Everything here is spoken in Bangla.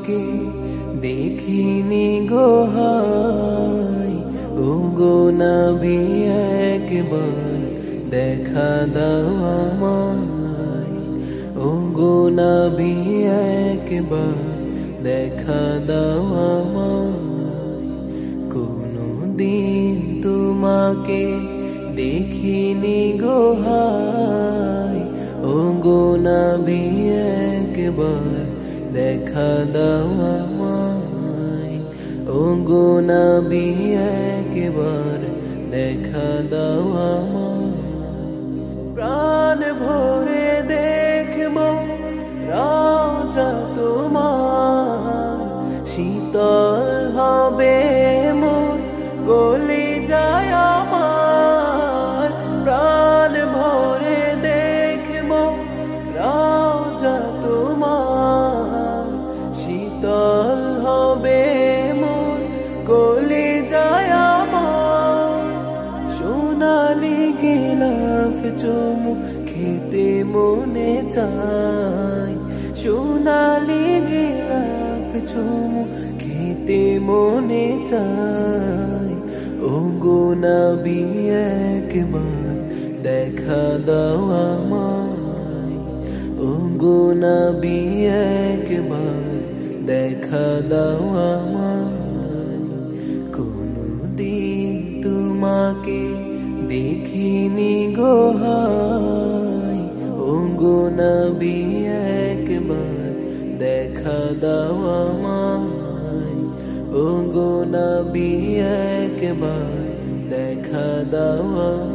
তোমাকে দেখিনি গো হায়, ওগো নবী একবার দেখা দাও আমায়, ওগো নবী একবার দেখা দাও আমায়। কোনদিন তোমাকে দেখিনি গো হায়, ওগো নবী একবার দেখা দাও আমায়, ওগো নবী একবার দেখা দাও আমায়। প্রাণ ভরে দেখবো রাজা তোমার, শীতল হবে মোর কলিজায় আমার। প্রাণ ভরে দেখবো রাজা তোমার, শীতল হবে মোর কলিজায় আমার। সোনালি গিলাফ চুমু খেতে মনে চায়, সোনালি গিলাফ চুমু খেতে মনে চায়। ওগো নবী একবার দেখা দাও আমায়, ওগো নবী একবার দেখা দাও আমায়। কোনদিন তোমাকে দেখিনি গো হায়, ওগো নবী একবার দেখা দাও আমায়, ওগো নবী একবার দেখা দাও আমায়।